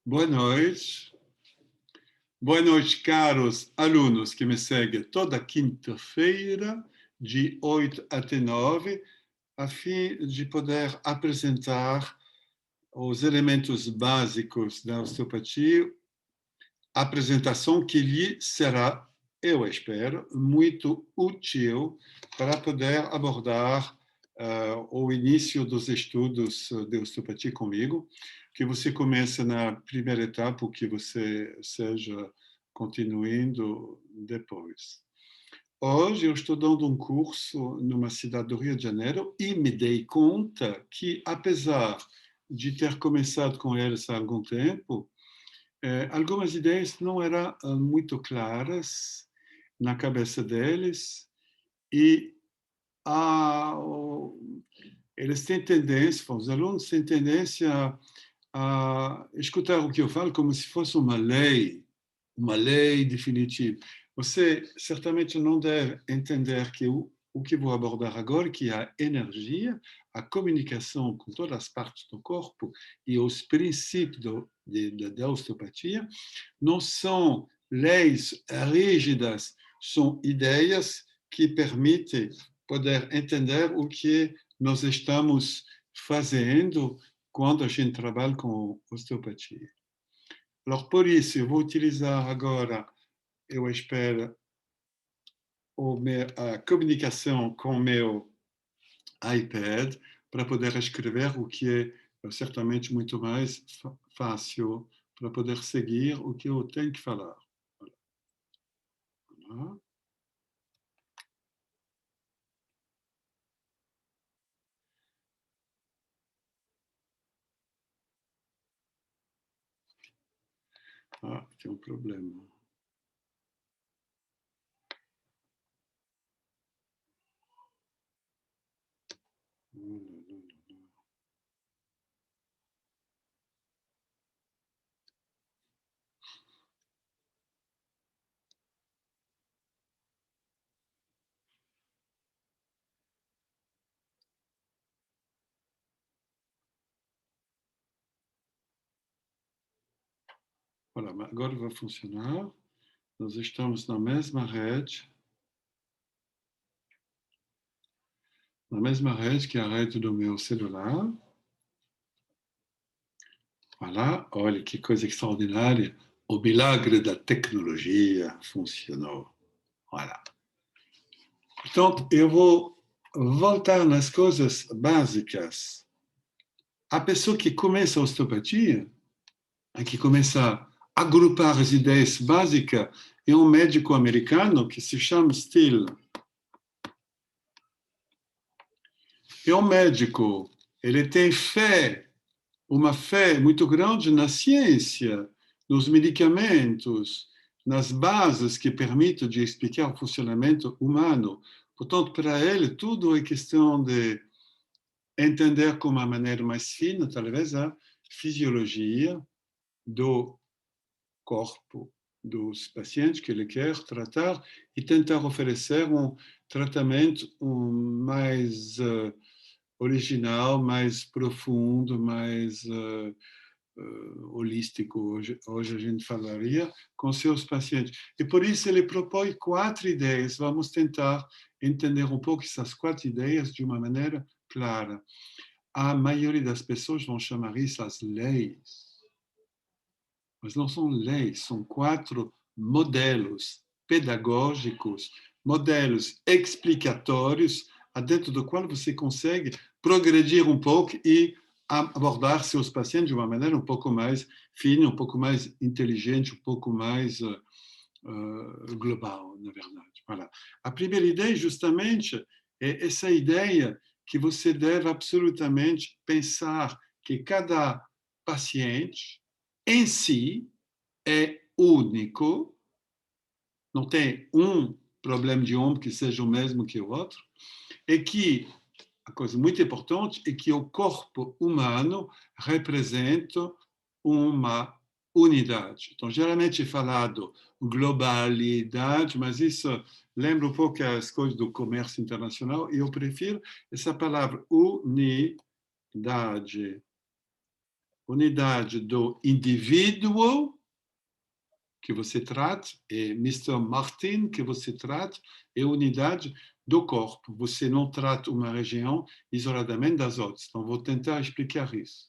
Boa noite. Boa noite, caros alunos que me seguem toda quinta-feira, de 8 até 9, a fim de poder apresentar os elementos básicos da osteopatia, apresentação que lhe será, eu espero, muito útil para poder abordar o início dos estudos de osteopatia comigo, que você comece na primeira etapa, ou que você seja continuando depois. Hoje eu estou dando um curso numa cidade do Rio de Janeiro e me dei conta que, apesar de ter começado com eles há algum tempo, algumas ideias não eram muito claras na cabeça deles e eles têm tendência, os alunos têm tendência a escutar o que eu falo como se fosse uma lei definitiva. Você certamente não deve entender que o que vou abordar agora, que é a energia, a comunicação com todas as partes do corpo e os princípios da osteopatia, não são leis rígidas, são ideias que permitem poder entender o que nós estamos fazendo quando a gente trabalha com osteopatia. Alors, por isso, eu vou utilizar agora, eu espero, a comunicação com o meu iPad para poder escrever, o que é certamente muito mais fácil para poder seguir o que eu tenho que falar. Voilà. Tem um problema. Voilà, agora vai funcionar. Nós estamos na mesma rede. Na mesma rede que a rede do meu celular. Voilà, olha que coisa extraordinária. O milagre da tecnologia funcionou. Voilà. Portanto, eu vou voltar nas coisas básicas. A pessoa que começa a osteopatia, que começa a agrupar as ideias básicas, é um médico americano que se chama Steele. É um médico, ele tem uma fé muito grande na ciência, nos medicamentos, nas bases que permitem de explicar o funcionamento humano. Portanto, para ele, tudo é questão de entender com uma maneira mais fina, talvez, a fisiologia do corpo dos pacientes que ele quer tratar e tentar oferecer um tratamento mais original, mais profundo, mais holístico, hoje a gente falaria, com seus pacientes. E por isso ele propõe 4 ideias. Vamos tentar entender um pouco essas 4 ideias de uma maneira clara. A maioria das pessoas vão chamar isso as leis. Mas não são leis, são 4 modelos pedagógicos, modelos explicatórios, dentro do qual você consegue progredir um pouco e abordar seus pacientes de uma maneira um pouco mais fina, um pouco mais inteligente, um pouco mais global, na verdade. Voilà. A primeira ideia, justamente, é essa ideia que você deve absolutamente pensar que cada paciente em si é único, não tem um problema de ombro que seja o mesmo que o outro, e que, a coisa muito importante, é que o corpo humano representa uma unidade. Então, geralmente é falado globalidade, mas isso lembra um pouco as coisas do comércio internacional, e eu prefiro essa palavra unidade. unidade do indivíduo, que você trata, e Mr. Martin, que você trata, e unidade do corpo. Você não trata uma região isoladamente das outras. Então, vou tentar explicar isso.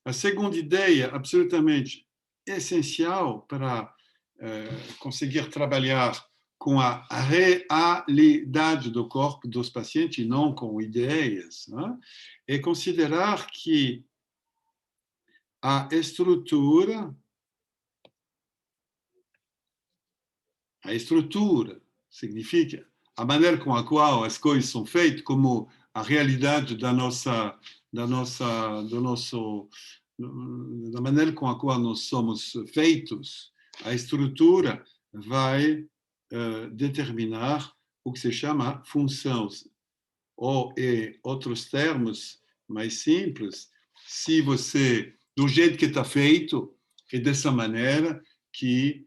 A segunda ideia, absolutamente essencial para conseguir trabalhar com a realidade do corpo dos pacientes, e não com ideias, né? É considerar que a estrutura significa a maneira com a qual as coisas são feitas, como a realidade da maneira com a qual nós somos feitos, a estrutura vai determinar o que se chama função. Ou, em outros termos mais simples, se você, do jeito que está feito, é dessa maneira que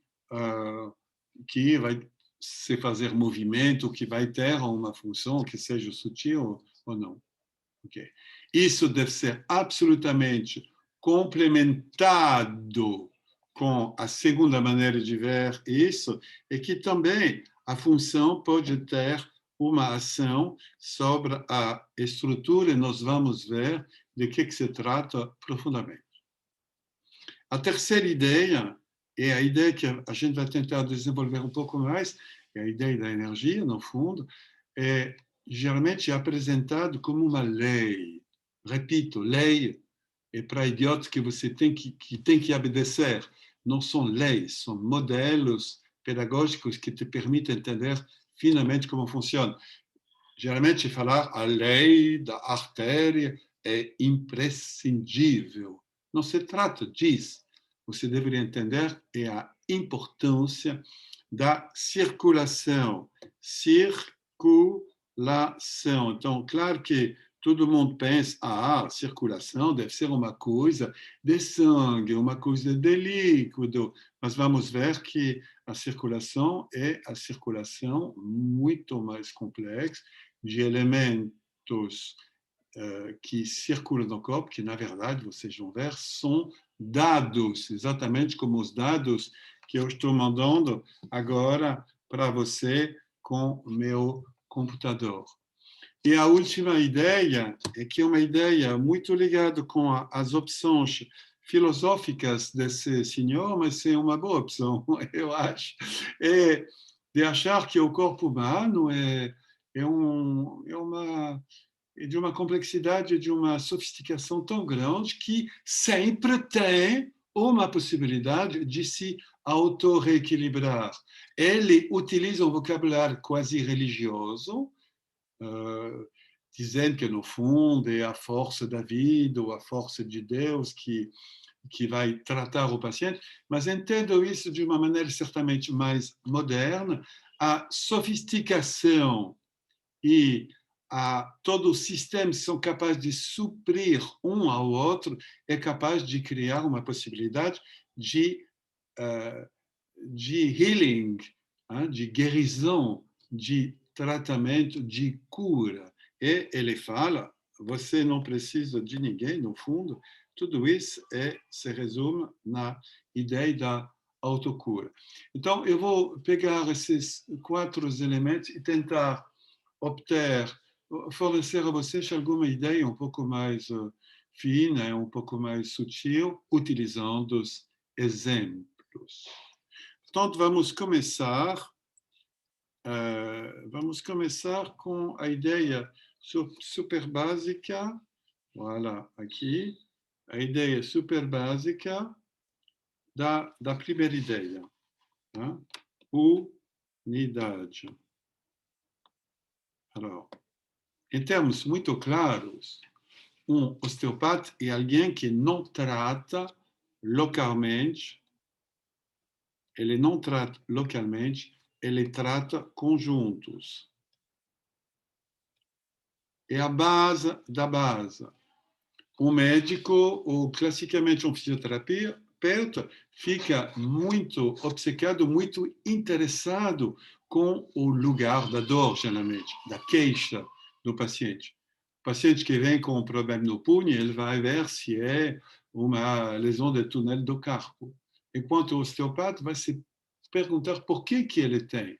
vai se fazer movimento, que vai ter uma função que seja sutil ou não. Okay. Isso deve ser absolutamente complementado com a segunda maneira de ver isso, é que também a função pode ter uma ação sobre a estrutura, e nós vamos ver de que se trata profundamente. A terceira ideia é a ideia que a gente vai tentar desenvolver um pouco mais, é a ideia da energia, no fundo, geralmente é apresentado como uma lei. Repito, lei é para idiotas que você tem que obedecer. Não são leis, são modelos pedagógicos que te permitem entender finalmente como funciona. Geralmente falar a lei da artéria é imprescindível. Não se trata disso. Você deveria entender a importância da circulação. Circulação. Então, claro que todo mundo pensa, circulação deve ser uma coisa de sangue, uma coisa de líquido, mas vamos ver que a circulação é a circulação muito mais complexa de elementos que circulam no corpo, que na verdade, vocês vão ver, são dados, exatamente como os dados que eu estou mandando agora para você com o meu computador. E a última ideia é que é uma ideia muito ligada com as opções filosóficas desse senhor, mas é uma boa opção, eu acho, é de achar que o corpo humano é de uma complexidade, de uma sofisticação tão grande que sempre tem uma possibilidade de se auto-reequilibrar. Ele utiliza um vocabulário quase religioso, dizendo que, no fundo, é a força da vida ou a força de Deus que vai tratar o paciente, mas entendo isso de uma maneira certamente mais moderna. A sofisticação e todo o sistema são capazes de suprir um ao outro, é capaz de criar uma possibilidade de healing, de guérison, de tratamento, de cura. E ele fala, você não precisa de ninguém, no fundo, tudo isso se resume na ideia da autocura. Então, eu vou pegar esses 4 elementos e tentar fornecer a vocês alguma ideia um pouco mais fina, um pouco mais sutil, utilizando os exemplos. Portanto, vamos começar com a ideia super básica, voilà, aqui, a ideia super básica da primeira ideia, tá? Unidade. Alors, em termos muito claros, um osteopata é alguém que não trata localmente, ele não trata localmente, ele trata conjuntos. É a base da base. Um médico, ou classicamente um fisioterapeuta, fica muito obcecado, muito interessado com o lugar da dor, geralmente, da queixa do paciente. paciente que vem com um problema no punho, ele vai ver se é uma lesão de túnel do carpo. Enquanto o osteopata vai se perguntar por que ele tem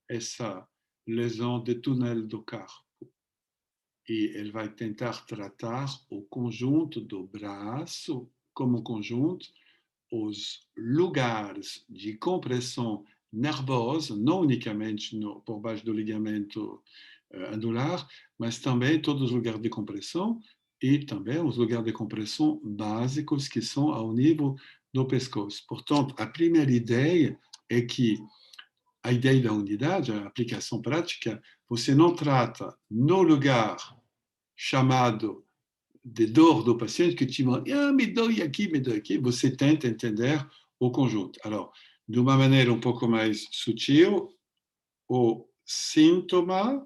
essa lesão de túnel do carpo. E ele vai tentar tratar o conjunto do braço como conjunto, os lugares de compressão nervosa, não unicamente por baixo do ligamento anular, mas também todos os lugares de compressão e também os lugares de compressão básicos que são ao nível do pescoço. Portanto, a primeira ideia é que a ideia da unidade, a aplicação prática, você não trata no lugar chamado de dor do paciente que te manda, me dói aqui, você tenta entender o conjunto. Alors, de uma maneira um pouco mais sutil, o síntoma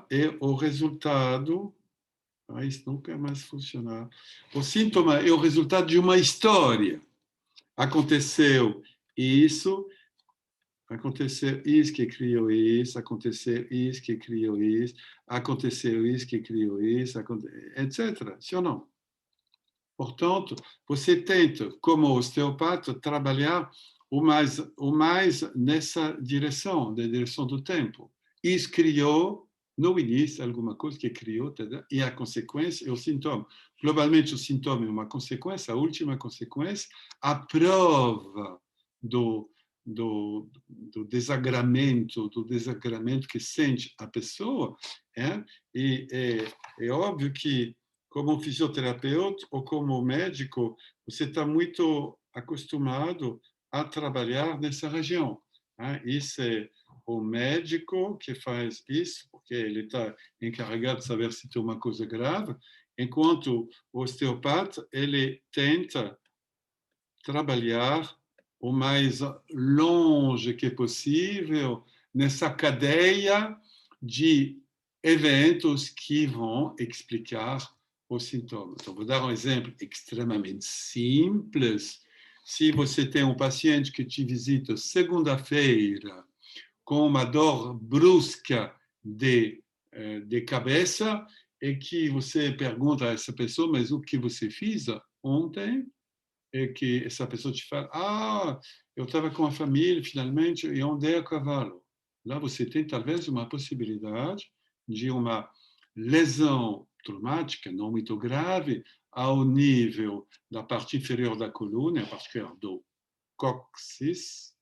é o resultado. Isso nunca mais funcionar. O síntoma é o resultado de uma história. Aconteceu isso que criou isso, aconteceu isso que criou isso, aconteceu isso que criou isso, etc. Sim ou não? Portanto, você tenta, como osteopata, trabalhar o mais nessa direção, da direção do tempo. Isso criou, no início, alguma coisa que criou, e a consequência é o sintoma. Globalmente, o sintoma é uma consequência, a última consequência, a prova do desagramento que sente a pessoa, e é óbvio que, como fisioterapeuta ou como médico, você está muito acostumado a trabalhar nessa região. Isso é o médico que faz isso, porque ele está encarregado de saber se tem uma coisa grave, enquanto o osteopata, ele tenta trabalhar o mais longe que possível nessa cadeia de eventos que vão explicar os sintomas. Então, vou dar um exemplo extremamente simples. Se você tem um paciente que te visita segunda-feira com uma dor brusca de cabeça e que você pergunta a essa pessoa, mas o que você fez ontem? É que essa pessoa te fala, eu estava com a família, finalmente, e andei a cavalo. Lá você tem, talvez, uma possibilidade de uma lesão traumática, não muito grave, ao nível da parte inferior da coluna, em particular do cóccix,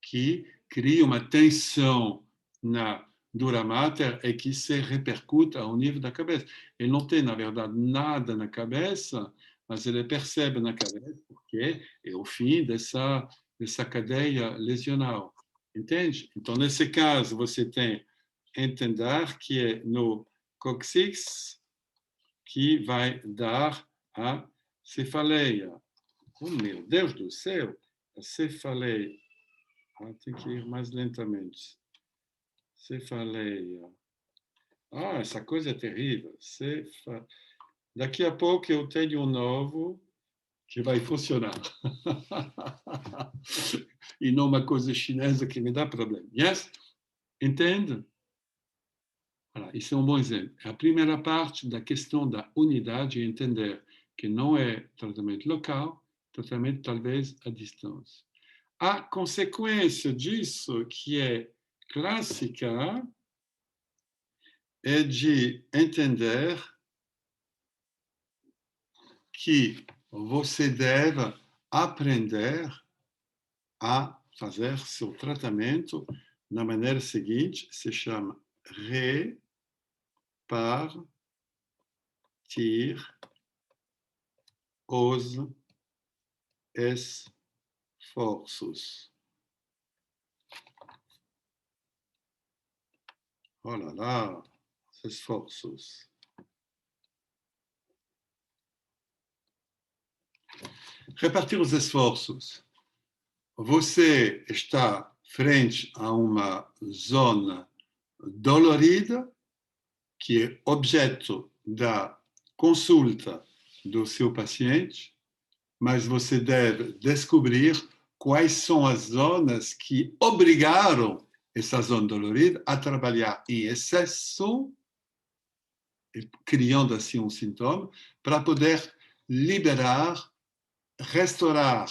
que cria uma tensão na dura mater e que se repercute ao nível da cabeça. Ele não tem, na verdade, nada na cabeça, mas ele percebe na cabeça porque é o fim dessa cadeia lesional. Entende? Então, nesse caso, você tem entender que é no cóccix que vai dar a cefaleia. Oh, meu Deus do céu! A cefaleia. Tem que ir mais lentamente. Cefaleia. Essa coisa é terrível. Daqui a pouco eu tenho um novo que vai funcionar. E não uma coisa chinesa que me dá problema. Yes? Entende? Voilà, isso é um bom exemplo. A primeira parte da questão da unidade é entender que não é tratamento local, tratamento talvez à distância. A consequência disso, que é clássica, é de entender que você deve aprender a fazer seu tratamento da maneira seguinte, se chama repartir os esforços. Oh là là, os esforços. Repartir os esforços. Você está frente a uma zona dolorida, que é objeto da consulta do seu paciente, mas você deve descobrir quais são as zonas que obrigaram essa zona dolorida a trabalhar em excesso, criando assim um sintoma, para poder liberar, restaurar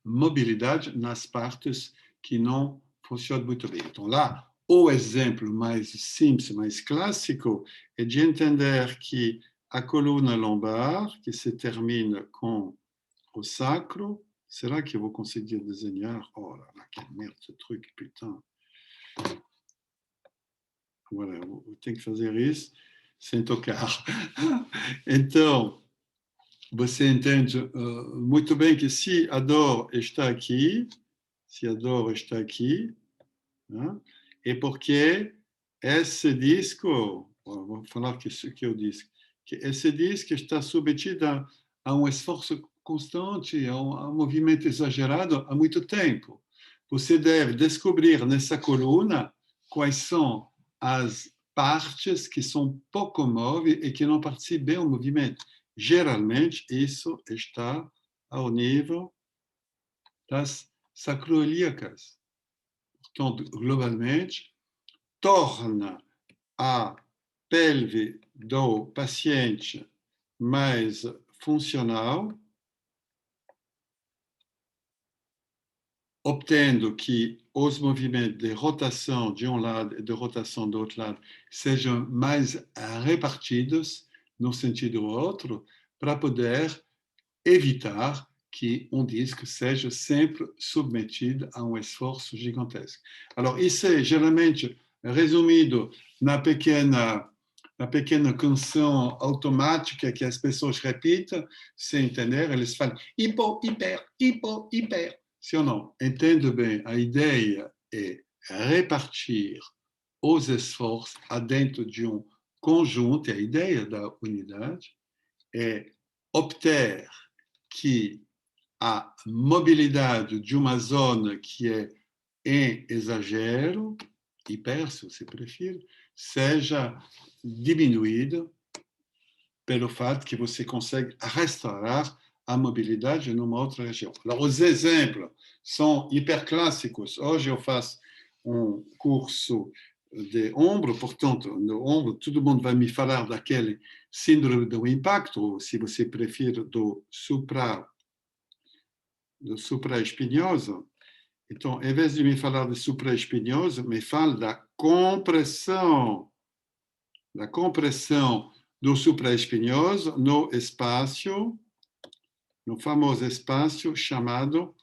mobilidade nas partes que não funcionam muito bem. Então, lá, o exemplo mais simples, mais clássico, é de entender que a coluna lombar, que se termina com o sacro, será que eu vou conseguir desenhar? Oh là là, que merda, ce truc, putain. Voilà, eu tenho que fazer isso sem tocar. Então, você entende muito bem que se a dor está aqui, né, é porque esse disco, vou falar que isso que eu disse, que esse disco está submetido a um esforço constante, a um movimento exagerado há muito tempo. Você deve descobrir nessa coluna quais são as partes que são pouco móveis e que não participam bem do movimento. Geralmente, isso está ao nível das sacroiliacas. Portanto, globalmente, torna a pelve do paciente mais funcional, obtendo que os movimentos de rotação de um lado e de rotação do outro lado sejam mais repartidos no sentido outro, para poder evitar que um disco seja sempre submetido a um esforço gigantesco. Alors, isso é geralmente resumido na pequena canção automática que as pessoas repetem sem entender. Eles falam hipo, hiper, hipo, hiper. Se eu não entendo bem, a ideia é repartir os esforços dentro de um conjunto, e a ideia da unidade é obter que a mobilidade de uma zona que é em exagero, hiper, se você prefere, seja diminuída pelo fato que você consegue restaurar a mobilidade numa outra região. Alors, os exemplos são hiperclássicos. Hoje eu faço um curso de ombro, portanto, no ombro, todo mundo vai me falar daquele síndrome do impacto, ou, se você prefere, do supraespinhoso. Então, em vez de me falar de supraespinhoso, me fala da compressão do supraespinhoso no espaço, no famoso espaço chamado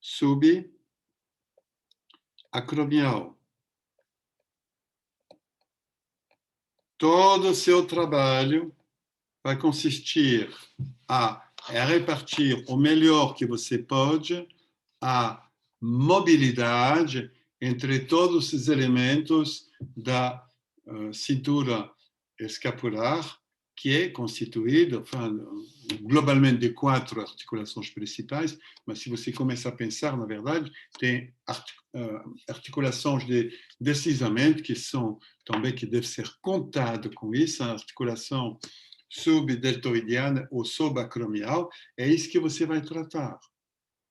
subacromial. Todo o seu trabalho vai consistir a repartir o melhor que você pode a mobilidade entre todos os elementos da cintura escapular, que é constituída globalmente de 4 articulações principais, mas se você começa a pensar, na verdade, tem articulações de deslizamento que são também que devem ser contadas com isso, a articulação subdeltoidiana ou subacromial, é isso que você vai tratar.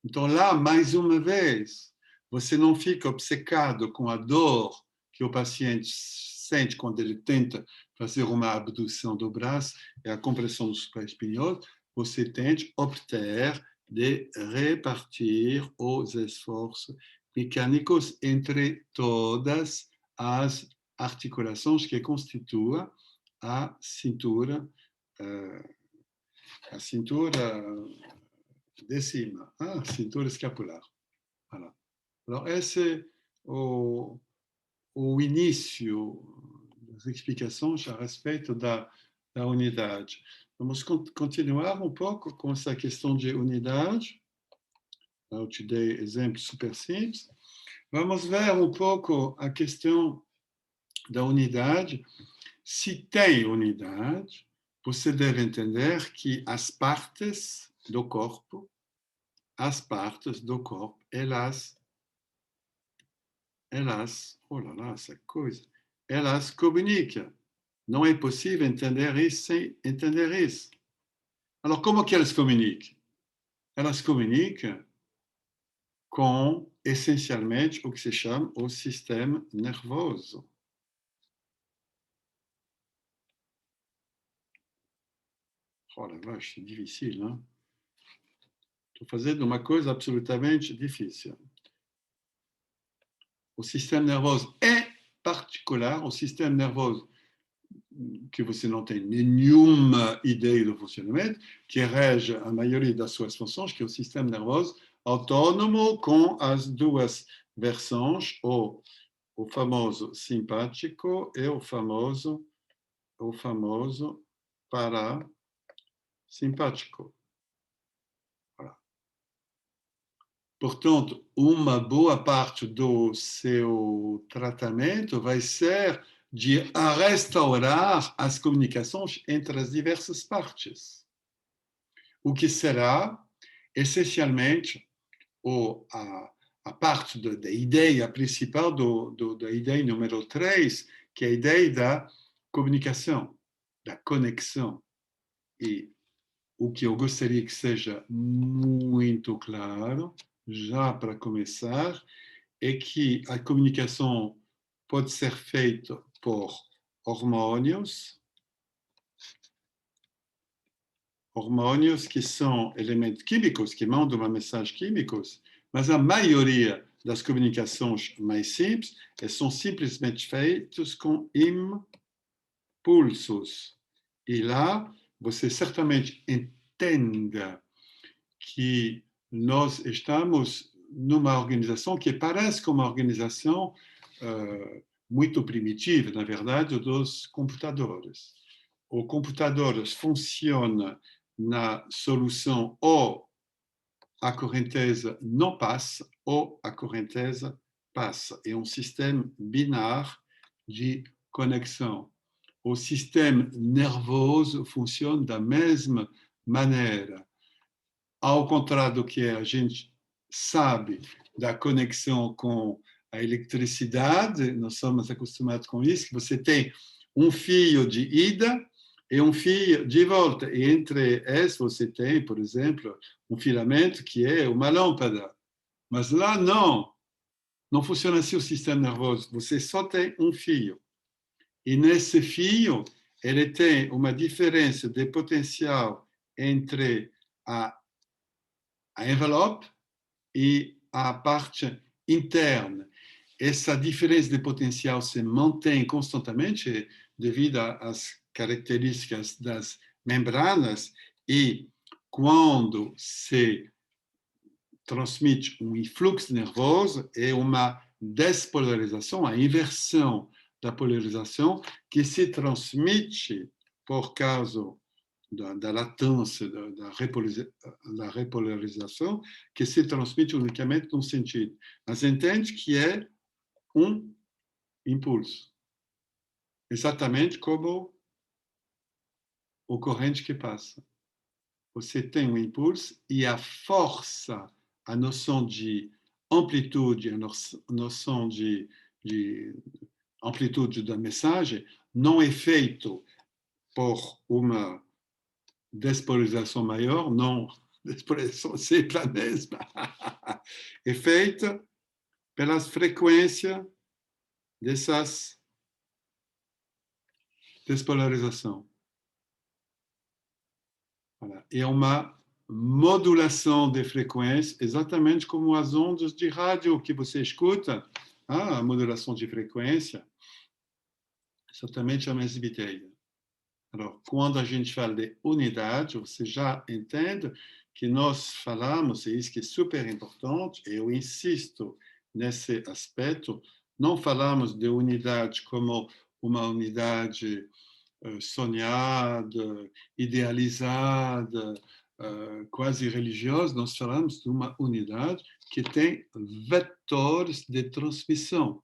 Então, lá, mais uma vez, você não fica obcecado com a dor que o paciente sente quando ele tenta fazer uma abdução do braço e a compressão do supraespinhoso, você tenta obter de repartir os esforços mecânicos entre todas as articulações que constituem a cintura de cima, a cintura escapular. Voilà. Alors, esse é o início das explicações a respeito da unidade. Vamos continuar um pouco com essa questão de unidade. Eu te dei exemplos super simples. Vamos ver um pouco a questão da unidade. Se tem unidade, você deve entender que as partes do corpo, elas, oh lá lá, essa coisa, elas comunicam. Não é possível entender isso sem entender isso. Alors, como que elas comunicam? elas comunicam com, essencialmente, o que se chama o sistema nervoso. Oh la vache, c'est difficile, hein? Estou fazendo uma coisa absolutamente difícil. O sistema nervoso é particular, o sistema nervoso que você não tem nenhuma ideia do funcionamento, que rege a maioria das suas funções, que é o sistema nervoso autônomo com as duas versões, o famoso simpático e o famoso parasimpático. Voilà. Portanto, uma boa parte do seu tratamento vai ser de restaurar as comunicações entre as diversas partes, o que será, essencialmente, a parte da ideia principal, da ideia número 3, que é a ideia da comunicação, da conexão. E o que eu gostaria que seja muito claro, já para começar, é que a comunicação pode ser feita por hormônios que são elementos químicos, que mandam uma mensagem química, mas a maioria das comunicações mais simples são simplesmente feitas com impulsos. E lá você certamente entenda que nós estamos numa organização que parece como uma organização muito primitiva, na verdade, dos computadores. O computador funciona na solução ou a correnteza não passa ou a correnteza passa. É um sistema binário de conexão. O sistema nervoso funciona da mesma maneira. Ao contrário do que a gente sabe da conexão com a eletricidade, nós somos acostumados com isso, que você tem um fio de ida e um fio de volta. E entre esses você tem, por exemplo, um filamento que é uma lâmpada. Mas lá não funciona assim o sistema nervoso. Você só tem um fio. E nesse fio, ele tem uma diferença de potencial entre a envelope e a parte interna. Essa diferença de potencial se mantém constantemente devido às características das membranas e quando se transmite um influxo nervoso é uma despolarização, a inversão da polarização que se transmite por causa da latência, da repolarização, que se transmite unicamente num sentido. Mas entende que é um impulso. Exatamente como o corrente que passa. Você tem um impulso e a força, a noção de amplitude, a noção de amplitude da mensagem não é feito por uma despolarização maior, não, despolarização sempre a mesma, é feita pelas frequências dessas despolarizações. Voilà. É uma modulação de frequência, exatamente como as ondas de rádio que você escuta, a modulação de frequência, exatamente a mesma ideia. Alors, quando a gente fala de unidade, você já entende que nós falamos, e isso que é super importante, e eu insisto nesse aspecto, não falamos de unidade como uma unidade sonhada, idealizada, quase religiosa, nós falamos de uma unidade que tem vetores de transmissão.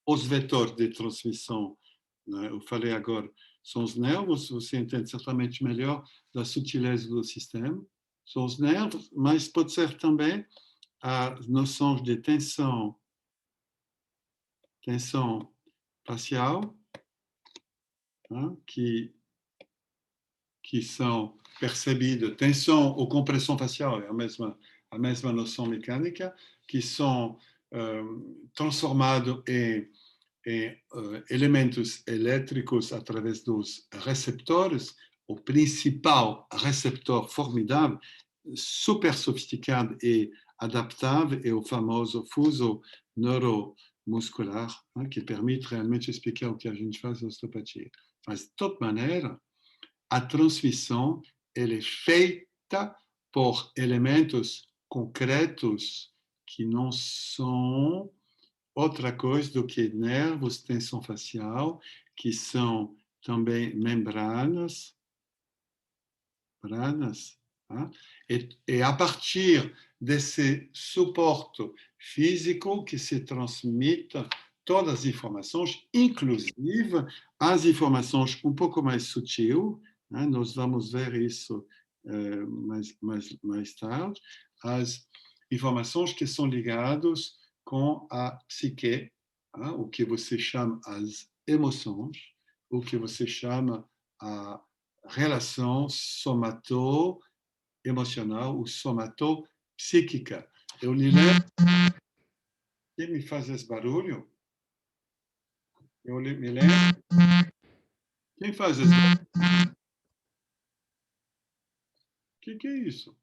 Os vetores de transmissão, né, eu falei agora, são os nervos, você entende certamente melhor da sutileza do sistema, são os nervos, mas pode ser também as noções de tensão facial, né, que são percebida, tensão ou compressão facial, é a mesma noção mecânica, que são transformados em elementos elétricos através dos receptores. O principal receptor formidável, super sofisticado e adaptável é o famoso fuso neuromuscular, que permite realmente explicar o que a gente faz na osteopatia. Mas, de toda maneira, a transmissão ela é feita por elementos concretos que não são outra coisa do que nervos, tensão facial, que são também membranas, tá? E a partir desse suporte físico que se transmite todas as informações, inclusive as informações um pouco mais sutis, né? Nós vamos ver isso mais tarde, as informações que são ligadas com a psique, tá? O que você chama as emoções, o que você chama a relação somato-emocional ou somato-psíquica. Eu lhe lembro, quem me faz esse barulho? Eu me lembro, quem faz esse barulho? Que é isso?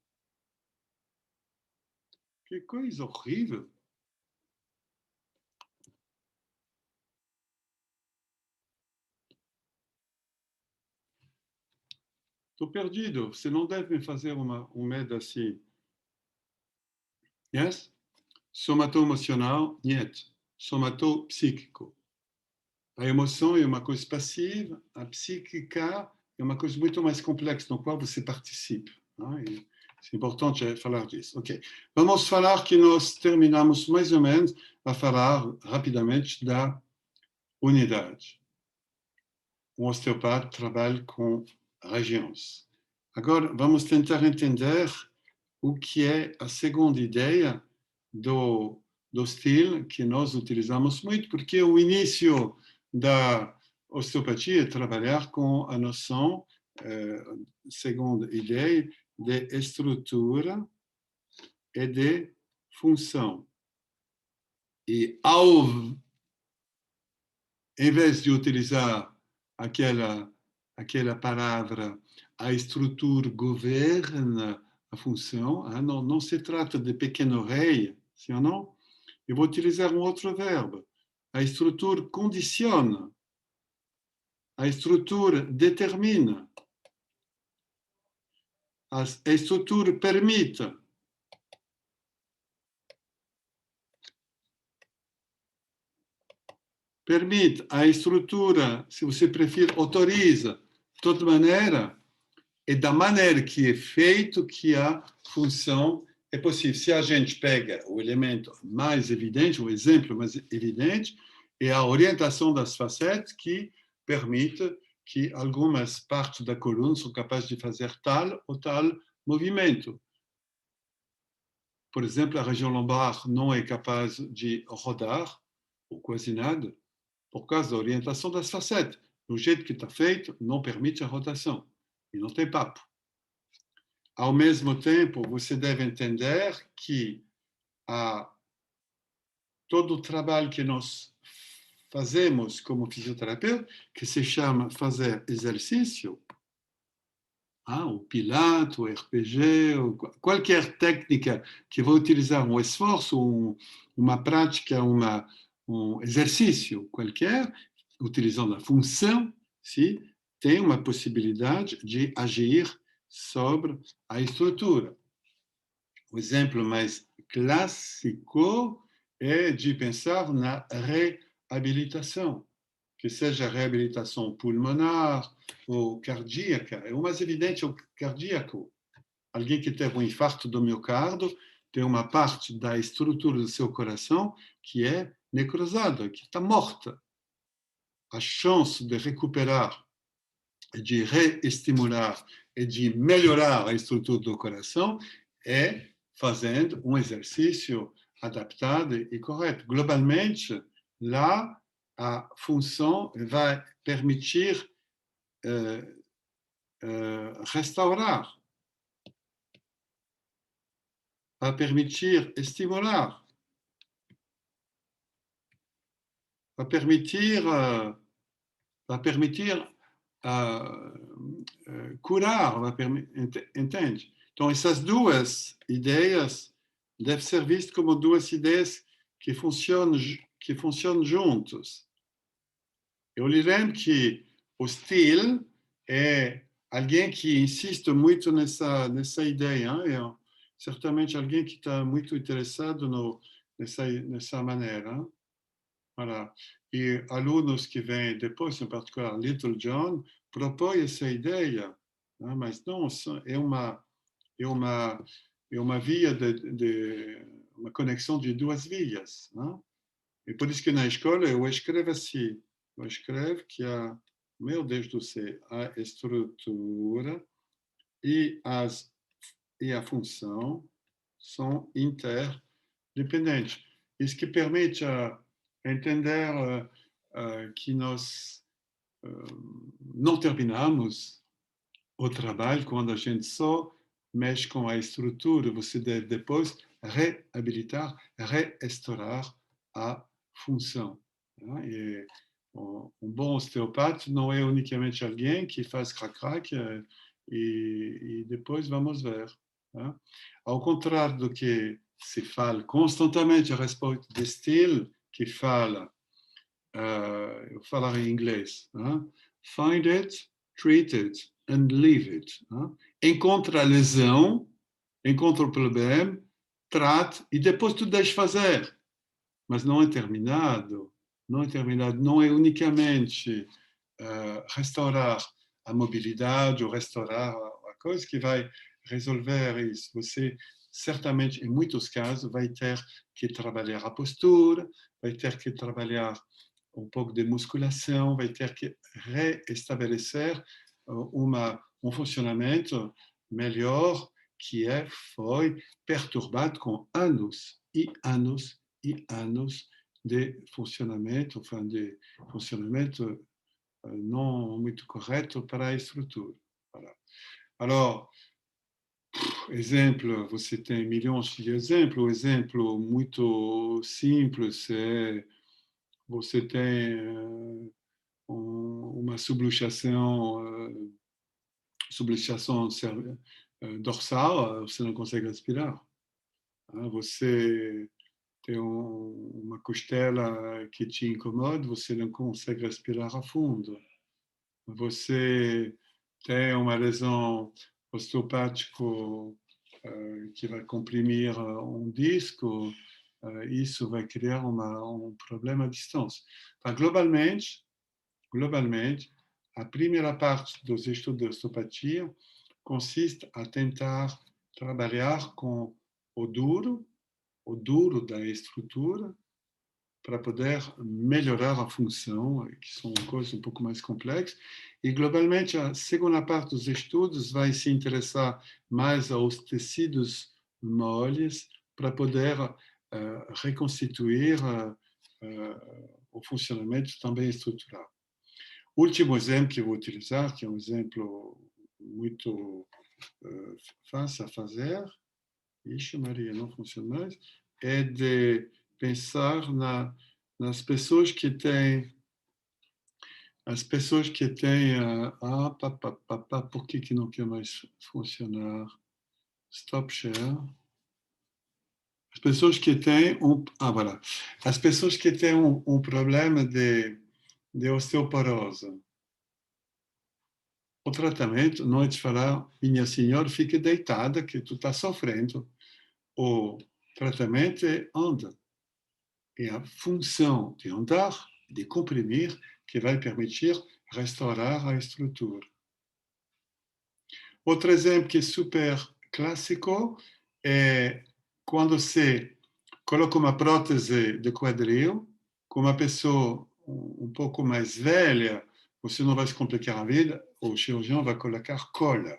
Que coisa horrível. Estou perdido. Você não deve me fazer um medo assim. Yes? Somato-emocional, niet. Somato-psíquico. A emoção é uma coisa passiva, a psíquica é uma coisa muito mais complexa, no qual você participa. É importante falar disso. Ok. Vamos falar que nós terminamos mais ou menos a falar rapidamente da unidade. Um osteopata trabalha com regiões. Agora, vamos tentar entender o que é a segunda ideia do estilo que nós utilizamos muito, porque o início da osteopatia é trabalhar com a noção, segunda ideia, de estrutura e de função. E em vez de utilizar aquela palavra, a estrutura governa a função, não se trata de pequeno rei, sim ou não? Eu vou utilizar um outro verbo. A estrutura condiciona, a estrutura determina, a estrutura permite. Permite, a estrutura, se você preferir, autoriza, de toda maneira, é da maneira que é feito que a função é possível. Se a gente pega o elemento mais evidente, o exemplo mais evidente, é a orientação das facetas que permite que algumas partes da coluna são capazes de fazer tal ou tal movimento. Por exemplo, a região lombar não é capaz de rodar, ou quase nada, por causa da orientação das facetas. Do jeito que está feito, não permite a rotação. E não tem papo. Ao mesmo tempo, você deve entender que todo o trabalho que nós fazemos como fisioterapeuta, que se chama fazer exercício, o Pilates, o RPG, ou qualquer técnica que vai utilizar um esforço, uma prática, um exercício qualquer, utilizando a função, sim, tem uma possibilidade de agir sobre a estrutura. O exemplo mais clássico é de pensar na reabilitação, que seja reabilitação pulmonar ou cardíaca. É o mais evidente o cardíaco. Alguém que teve um infarto do miocárdio tem uma parte da estrutura do seu coração que é necrosada, que está morta. A chance de recuperar, de reestimular e de melhorar a estrutura do coração é fazendo um exercício adaptado e correto. Globalmente, lá, a função vai permitir restaurar, vai permitir estimular, vai permitir curar, entende? Então, essas duas ideias devem ser vistas como duas ideias que funcionam juntos. Eu lhe lembro que o Steele é alguém que insiste muito nessa ideia, é certamente alguém que está muito interessado nessa maneira. Voilà. E alunos que vêm depois, em particular Little John, propõem essa ideia, mas não é uma via uma conexão de duas vias. E por isso que na escola eu escrevo assim, eu escrevo que meu Deus do céu, a estrutura e a função são interdependentes. Isso que permite entender que nós não terminamos o trabalho quando a gente só mexe com a estrutura. Você deve depois reabilitar, restaurar a função. E bom osteopata não é unicamente alguém que faz crac-crac e depois vamos ver. Ao contrário do que se fala constantemente a respeito de Steele, que fala, eu falar em inglês, find it, treat it and leave it. Encontra a lesão, encontra o problema, trate e depois tu deixa fazer. Mas não é terminado, não é unicamente restaurar a mobilidade ou restaurar a coisa que vai resolver isso. Você, certamente, em muitos casos, vai ter que trabalhar a postura, vai ter que trabalhar um pouco de musculação, vai ter que reestabelecer um funcionamento melhor que foi perturbado com anos e anos e anos de funcionamento não muito correto para a estrutura. Voilà. Alors, exemplo, você tem milhões de exemplos. O exemplo muito simples é você tem uma subluxação dorsal, você não consegue respirar. Você tem uma costela que te incomoda, você não consegue respirar a fundo. Você tem uma lesão osteopática que vai comprimir um disco, isso vai criar um problema à distância. Então, globalmente, a primeira parte dos estudos de osteopatia consiste a tentar trabalhar com o duro da estrutura, para poder melhorar a função, que são coisas um pouco mais complexas. E, globalmente, a segunda parte dos estudos vai se interessar mais aos tecidos moles, para poder reconstituir o funcionamento também estrutural. Último exemplo que eu vou utilizar, que é um exemplo muito fácil a fazer, ixi, Maria, não funciona mais, é de pensar nas pessoas que têm por que não quer mais funcionar? Stop share. As pessoas que têm voilà. As pessoas que têm um problema de osteoporose. O tratamento não é de falar, minha senhora, fique deitada que tu está sofrendo. O tratamento é anda. É a função de andar, de comprimir, que vai permitir restaurar a estrutura. Outro exemplo que é super clássico é quando você coloca uma prótese de quadril, com uma pessoa um pouco mais velha, você não vai se complicar a vida, o cirurgião vai colocar cola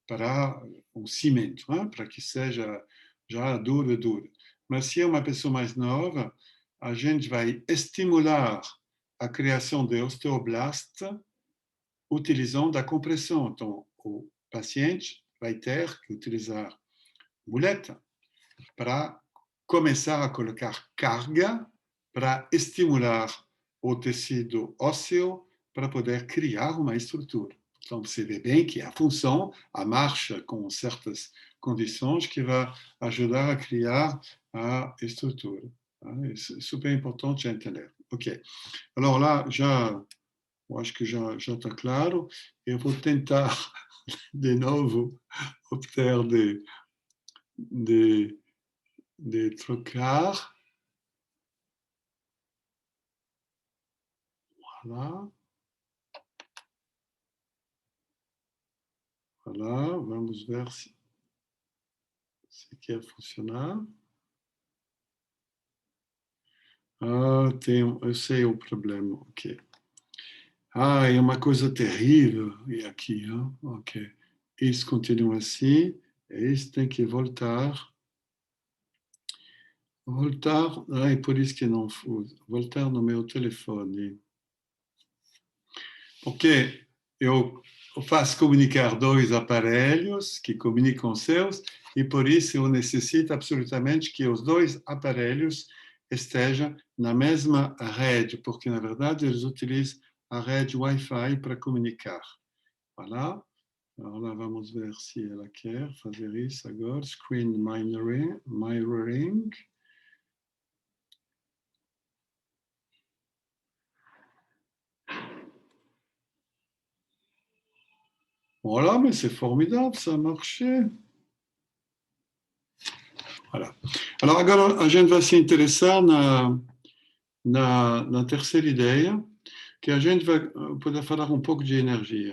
para um cimento, para que seja já duro. Mas se é uma pessoa mais nova, a gente vai estimular a criação de osteoblastos utilizando a compressão. Então, o paciente vai ter que utilizar muleta para começar a colocar carga para estimular o tecido ósseo para poder criar uma estrutura. Então, você vê bem que a função, a marcha com certas condições que vai ajudar a criar a estrutura. É super importante entender. Ok. Alors là, eu acho que já está claro. Eu vou tentar de novo obter de trocar. Voilà. Voilà, vamos ver se quer funcionar. Ah, eu sei o problema, ok. Ah, é uma coisa terrível. E aqui, ok. Isso continua assim. E isso tem que voltar. Voltar. Ah, é por isso que não fui. Voltar no meu telefone. Porque eu faço comunicar dois aparelhos que comunicam seus, e por isso eu necessito absolutamente que os dois aparelhos estejam na mesma rede, porque na verdade eles utilizam a rede Wi-Fi para comunicar. Voilà. Agora vamos ver se ela quer fazer isso agora. Screen mirroring. Voilà, mais c'est formidable, ça a marché. Voilà. Alors agora a gente vai se interessar na terceira ideia, que a gente vai poder falar um pouco de energia.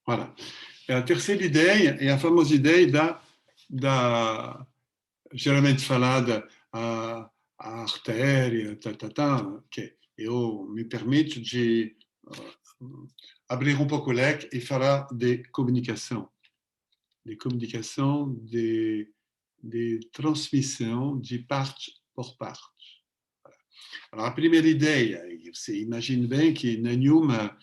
Voilà. A terceira ideia é a famosa ideia geralmente falada, a artéria, que eu me permito de abrir um pouco o leque e falar de comunicação, de transmissão de parte por parte. Alors, a primeira ideia, você imagina bem que nenhuma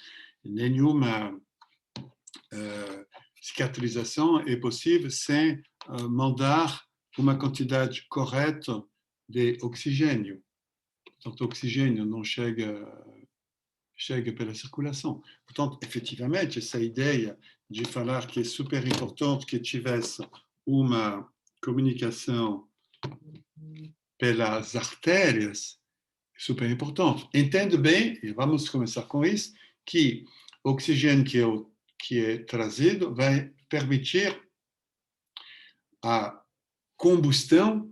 cicatrização é possível sem mandar uma quantidade correta de oxigênio. Portanto, o oxigênio não chega pela circulação. Portanto, efetivamente, essa ideia de falar que é super importante que tivesse uma comunicação pelas artérias é super importante. Entende bem, e vamos começar com isso, que o oxigênio que é trazido vai permitir a combustão,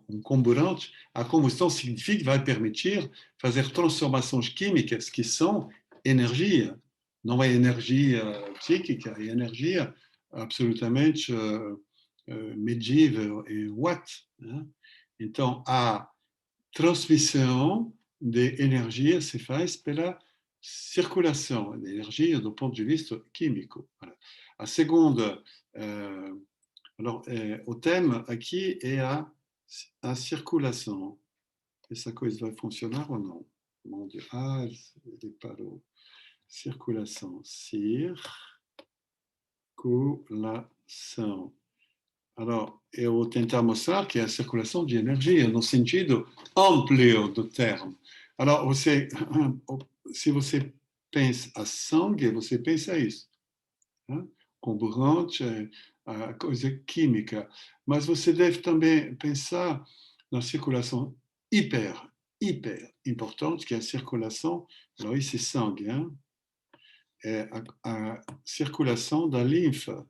um comburante. A combustão significa que vai permitir fazer transformações químicas que são energia. Não é energia psíquica, é energia absolutamente medível em watt. Então, a transmissão de energia se faz pela circulação de energia do ponto de vista químico. A segunda, o tema aqui é a circulação. Essa coisa vai funcionar ou não? Mon Dieu, ele parou. Circulação. Circulação. Alors, eu vou tentar mostrar que é a circulação de energia, no sentido amplo do termo. Alors, se você pensa a sangue, você pensa isso. Comburante, a coisa química. Mas você deve também pensar na circulação hiper importante, que é a circulação, alors isso é sangue, é a circulação da linfa.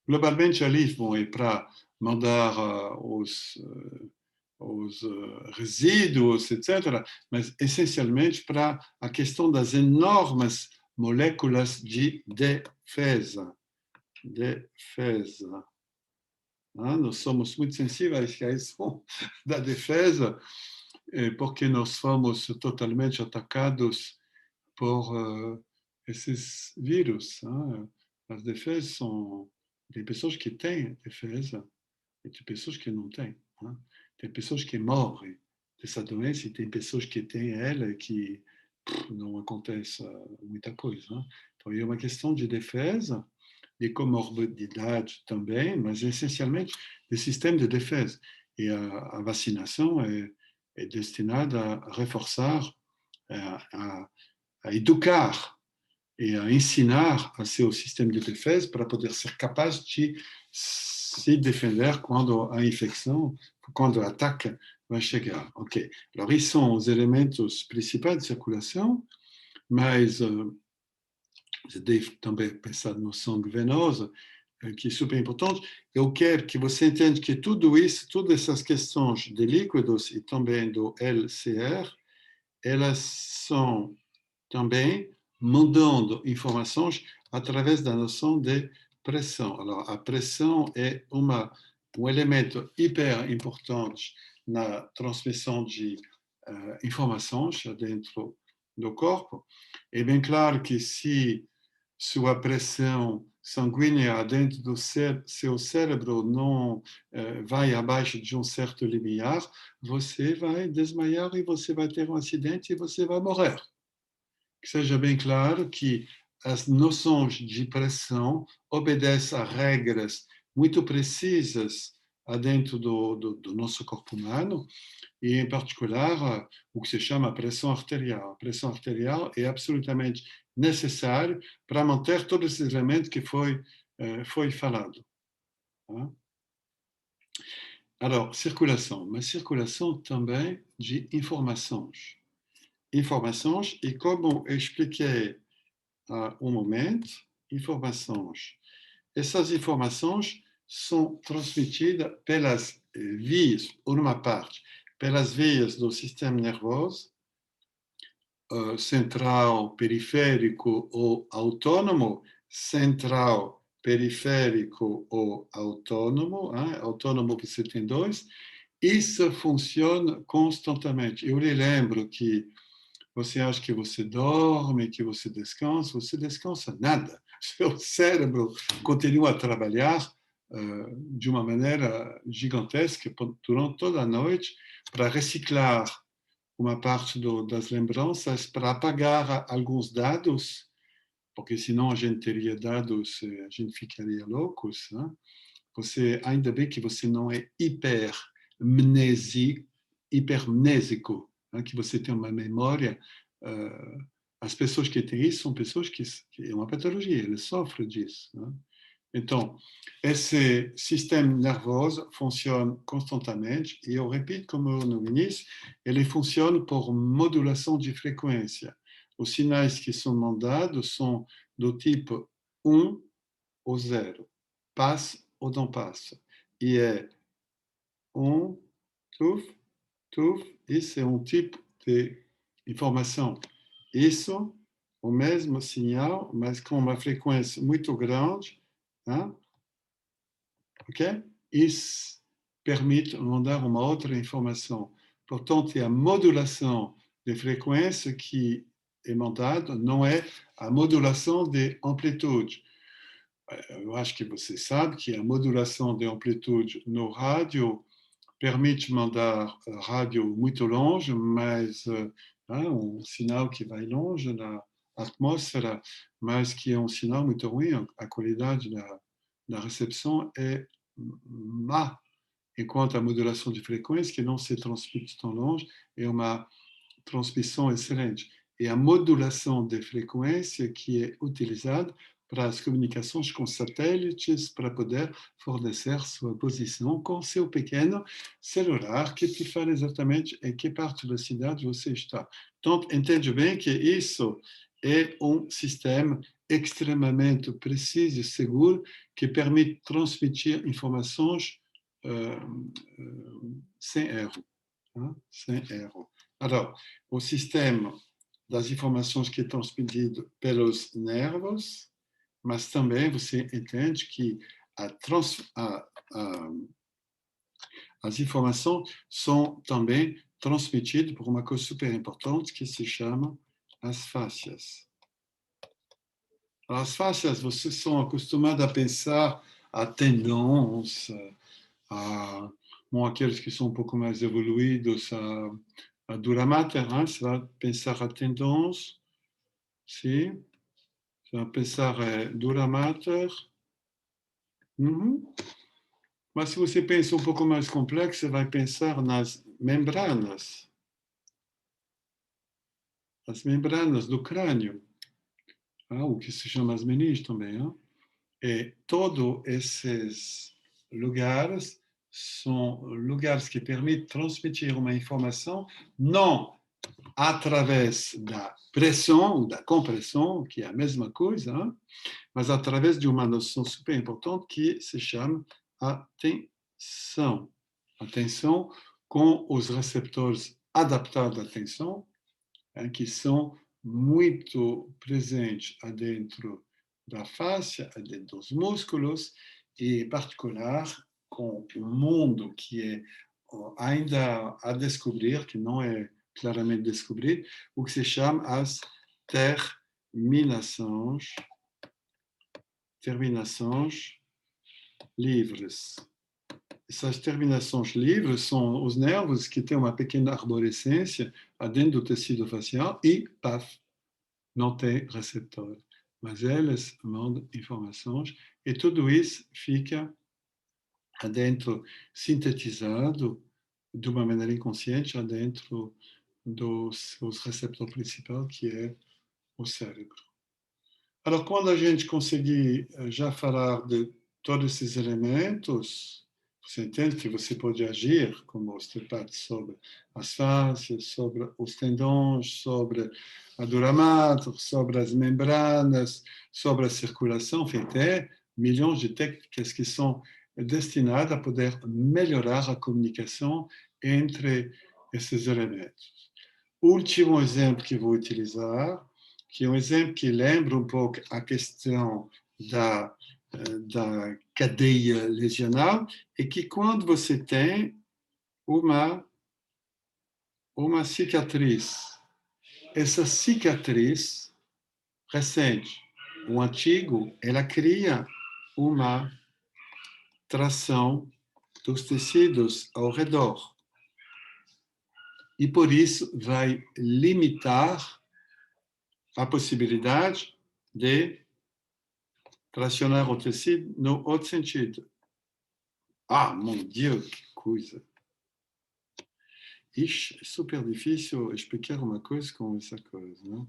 Globalmente, a linfa é para mandar os resíduos, etc., mas essencialmente para a questão das enormes moléculas de defesa. Nós somos muito sensíveis à questão da defesa, porque nós fomos totalmente atacados por esses vírus. As defesas são... Tem pessoas que têm defesa e tem pessoas que não têm. Tem pessoas que morrem dessa doença e tem pessoas que têm ela e que não acontece muita coisa. Né? Então, é uma questão de defesa, de comorbidade também, mas essencialmente de sistema de defesa. E a vacinação é destinada a reforçar, a educar e a ensinar a seu sistema de defesa para poder ser capaz de se defender quando a infecção, quando o ataque vai chegar. Ok. Alors, esses são os elementos principais de circulação, mas você deve também pensar no sangue venoso, que é super importante. Eu quero que você entenda que tudo isso, todas essas questões de líquidos e também do LCR, elas são também mandando informações através da noção de pressão. Alors, a pressão é um elemento hiper importante na transmissão de informações dentro do corpo. É bem claro que se sua pressão sanguínea dentro do seu cérebro não vai abaixo de um certo limiar, você vai desmaiar e você vai ter um acidente e você vai morrer. Que seja bem claro que as noções de pressão obedecem a regras muito precisas dentro do nosso corpo humano, e em particular o que se chama a pressão arterial. A pressão arterial é absolutamente necessária para manter todos esses elementos que foi falado. Tá? Alors, circulação, mas circulação também de informações. Informações, e como eu expliquei há um momento, informações. Essas informações são transmitidas pelas vias, ou numa parte, pelas vias do sistema nervoso, central, periférico ou autônomo, central, periférico ou autônomo, hein? Autônomo você tem dois, isso funciona constantemente. Eu lhe lembro que você acha que você dorme, que você descansa nada. Seu cérebro continua a trabalhar de uma maneira gigantesca durante toda a noite para reciclar uma parte das lembranças, para apagar alguns dados, porque senão a gente teria dados, a gente ficaria loucos. Né? Você, ainda bem que você não é hipermnésico, né? Que você tem uma memória. As pessoas que têm isso são pessoas que é uma patologia, elas sofrem disso. Né? Então, esse sistema nervoso funciona constantemente, e eu repito, como no início, ele funciona por modulação de frequência. Os sinais que são mandados são do tipo 1 ou 0, passa ou não passa. E é 1, tuf, tuf, isso é um tipo de informação. Isso, o mesmo sinal, mas com uma frequência muito grande, hein? Ok? Isso permite mandar uma outra informação. Portanto, é a modulação de frequência que é mandada, não é a modulação de amplitude. Eu acho que você sabe que a modulação de amplitude no rádio permite mandar rádio muito longe, mas um sinal que vai longe na atmosfera, mas que é um sinal muito ruim. A qualidade da recepção é má, enquanto a modulação de frequência, que não se transmite tão longe, é uma transmissão excelente. É a modulação de frequência que é utilizada para as comunicações com satélites, para poder fornecer sua posição com seu pequeno celular, que te fala exatamente em que parte da cidade você está. Então, entende bem que isso é um sistema extremamente preciso e seguro que permite transmitir informações sem erro. Hein? Sem erro. Alors, o sistema das informações que é transmitido pelos nervos, mas também você entende que as informações são também transmitidas por uma coisa super importante que se chama as fáscias. As fáscias, vocês são acostumados a pensar a tendões, bom, aqueles que são um pouco mais evoluídos, a dura mater, hein? Você vai pensar a tendons, sim? Você vai pensar dura mater. Uhum. Mas se você pensa um pouco mais complexo, você vai pensar nas membranas. As membranas do crânio, o que se chama as meninges também. E todos esses lugares são lugares que permitem transmitir uma informação não através da pressão ou da compressão, que é a mesma coisa, mas através de uma noção super importante que se chama atenção. Atenção com os receptores adaptados à atenção, que são muito presentes dentro da face, dentro dos músculos, e em particular com um mundo que é ainda a descobrir, que não é claramente descobrido, o que se chama as terminações livres. Essas terminações livres são os nervos que têm uma pequena arborescência dentro do tecido facial e, paf, não tem receptor. Mas eles mandam informações e tudo isso fica dentro, sintetizado de uma maneira inconsciente dentro dos receptor principal, que é o cérebro. Alors, quando a gente conseguir já falar de todos esses elementos, você entende que você pode agir como osteopata sobre as faces, sobre os tendões, sobre a dura mater, sobre as membranas, sobre a circulação, enfim, tem milhões de técnicas que são destinadas a poder melhorar a comunicação entre esses elementos. O último exemplo que vou utilizar, que é um exemplo que lembra um pouco a questão da cadeia lesional, é que quando você tem uma cicatriz, essa cicatriz recente, o antigo, ela cria uma tração dos tecidos ao redor. E por isso vai limitar a possibilidade de tracionar o tecido no outro sentido. Mon Deus, que coisa! Ixi, é super difícil explicar uma coisa com essa coisa, não?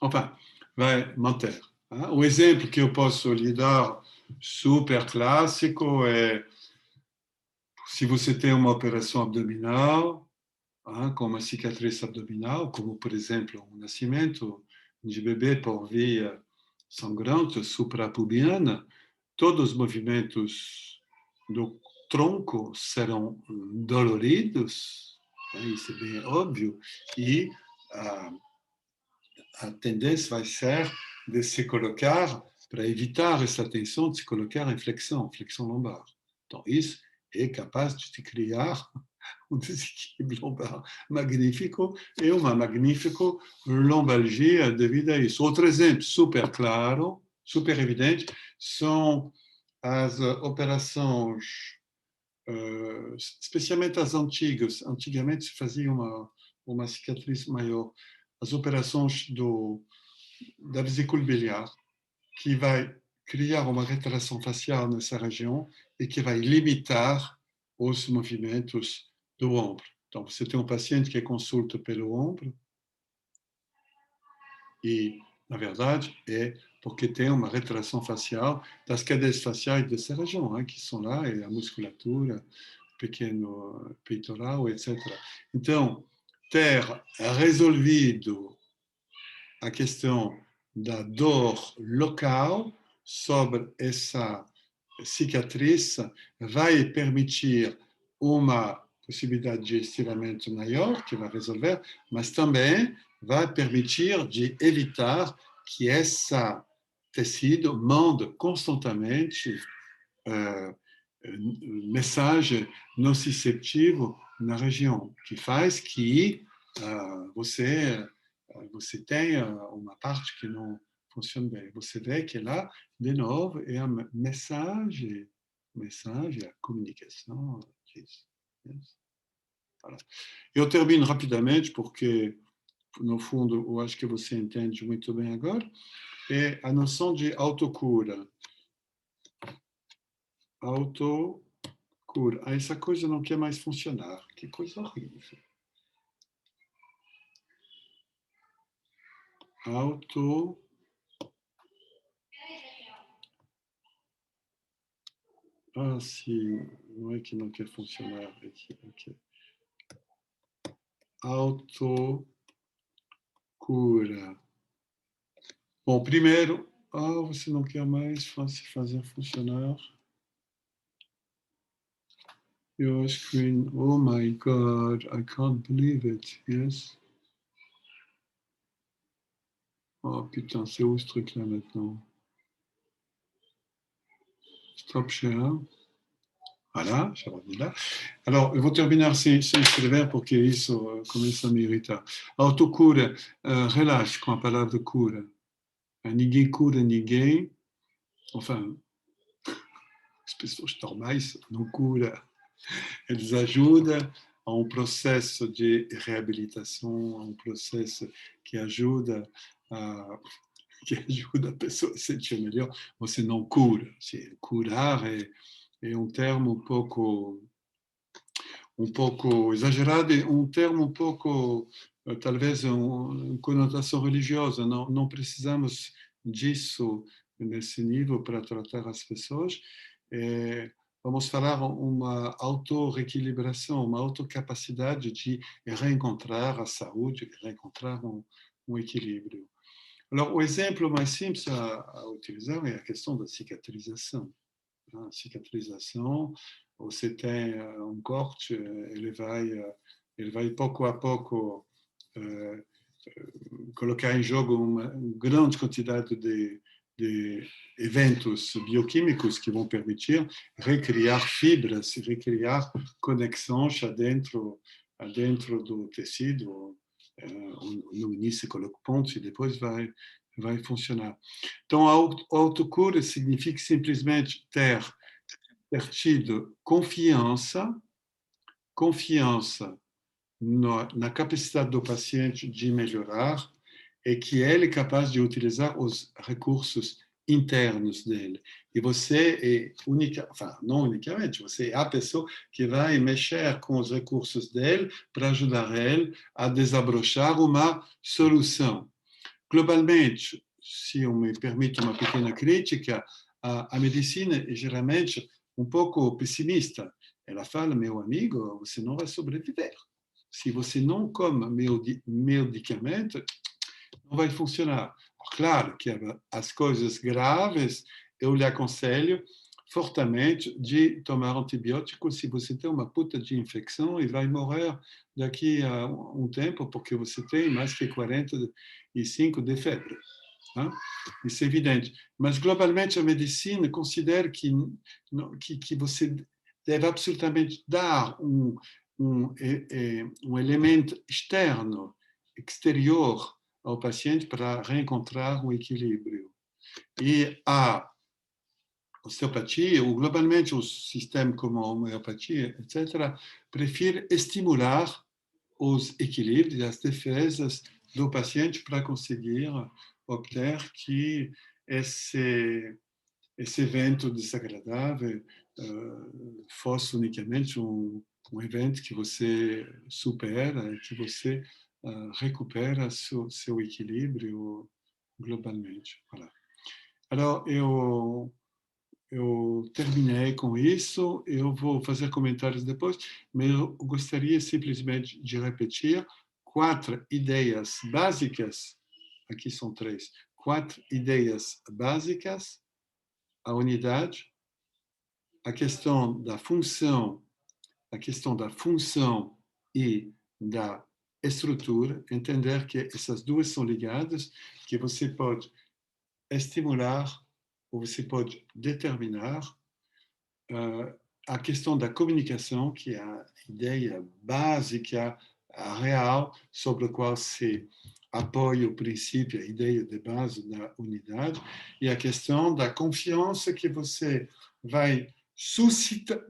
Enfin, vai manter. O exemplo que eu posso lhe dar, super clássico, é se você tem uma operação abdominal, com uma cicatriz abdominal, como, por exemplo, um nascimento de bebê por via sangrante suprapubiana, todos os movimentos do tronco serão doloridos, isso é bem óbvio, e a tendência vai ser de se colocar, para evitar essa tensão, de se colocar em flexão lombar. Então, isso é capaz de criar um desequilíbrio lombar magnífico e uma magnífica lombalgia devido a isso. Outro exemplo super claro, super evidente, são as operações, especialmente as antigas. Antigamente se fazia uma cicatriz maior. As operações da vesícula biliar, que vai criar uma retração facial nessa região e que vai limitar os movimentos do ombro. Então, você tem um paciente que consulta pelo ombro e, na verdade, é porque tem uma retração facial das cadeias faciais dessa região, que são lá, e a musculatura, pequeno peitoral, etc. Então, ter resolvido a questão da dor local sobre essa cicatriz vai permitir uma possibilidade de estiramento maior, que vai resolver, mas também vai permitir de evitar que esse tecido mande constantemente mensagem nociceptiva na região, que faz que você tenha uma parte que não funciona bem. Você vê que lá, de novo, é a mensagem, a comunicação. isso. Yes. Voilà. Eu termino rapidamente, porque, no fundo, eu acho que você entende muito bem agora, é a noção de autocura. Autocura. Ah, essa coisa não quer mais funcionar. Que coisa horrível. Auto... Ah, sim. Não é que não quer funcionar. É que... Autocura. Bom, primeiro... Ah, você não quer mais fazer funcionar. Your screen. Oh my God, I can't believe it. Yes. Oh putain, c'est où ce truc-là maintenant? Stop share. Voilà, já vou lá. Alors, eu vou terminar sem escrever, porque isso começa a me irritar. Autocura, relaxe com a palavra cura. Ninguém cura ninguém. Enfin, as pessoas normais não curam. Eles ajudam a um processo de reabilitação, a um processo que ajuda a pessoa a se sentir melhor. Você não cura. Curar é um termo um pouco exagerado, um termo um pouco, talvez, uma conotação religiosa. Não precisamos disso nesse nível para tratar as pessoas. Vamos falar uma auto-reequilibração, uma autocapacidade de reencontrar a saúde, reencontrar um equilíbrio. Alors, o exemplo mais simples a utilizar é a questão da cicatrização. A cicatrização, você tem um corte, ele vai pouco a pouco colocar em jogo uma grande quantidade de eventos bioquímicos que vão permitir recriar fibras, recriar conexões adentro do tecido. No início você coloca pontos e depois vai funcionar. Então, a autocura significa simplesmente ter tido confiança na capacidade do paciente de melhorar e que ele é capaz de utilizar os recursos internos dele. E você não unicamente, você é a pessoa que vai mexer com os recursos dele para ajudar ele a desabrochar uma solução. Globalmente, se eu me permito uma pequena crítica, a medicina é geralmente um pouco pessimista. Ela fala, meu amigo, você não vai sobreviver. Se você não come medicamento, não vai funcionar. Claro que as coisas graves, eu lhe aconselho fortemente de tomar antibiótico se você tem uma puta de infecção e vai morrer daqui a um tempo porque você tem mais que 45 de febre. Hein? Isso é evidente. Mas, globalmente, a medicina considera que você deve absolutamente dar um elemento externo, exterior ao paciente para reencontrar um equilíbrio. E a osteopatia, ou globalmente o sistema como a homeopatia, etc., prefere estimular os equilíbrios e as defesas do paciente para conseguir obter que esse evento desagradável fosse unicamente um evento que você supera, que você recupera seu equilíbrio globalmente. Voilà. Alors, eu terminei com isso, eu vou fazer comentários depois, mas eu gostaria simplesmente de repetir 4 ideias básicas, aqui são 3, 4 ideias básicas: a unidade, a questão da função e da estrutura, entender que essas duas são ligadas, que você pode estimular ou você pode determinar, a questão da comunicação, que é a ideia básica, a real, sobre a qual se apoia o princípio, a ideia de base da unidade, e a questão da confiança que você vai suscitar,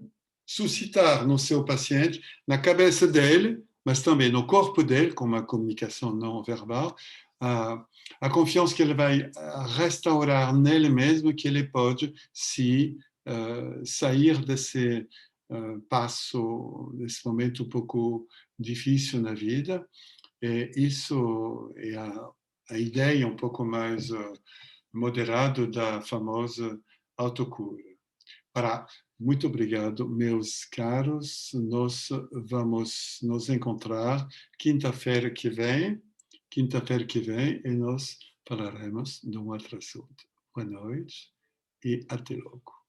suscitar no seu paciente, na cabeça dele, mas também no corpo dele, com uma comunicação não verbal, a confiança que ele vai restaurar nele mesmo, que ele pode se sair desse passo, desse momento um pouco difícil na vida. E isso é a ideia um pouco mais moderada da famosa autocura. Muito obrigado, meus caros. Nós vamos nos encontrar quinta-feira que vem, e nós falaremos de um outro assunto. Boa noite e até logo.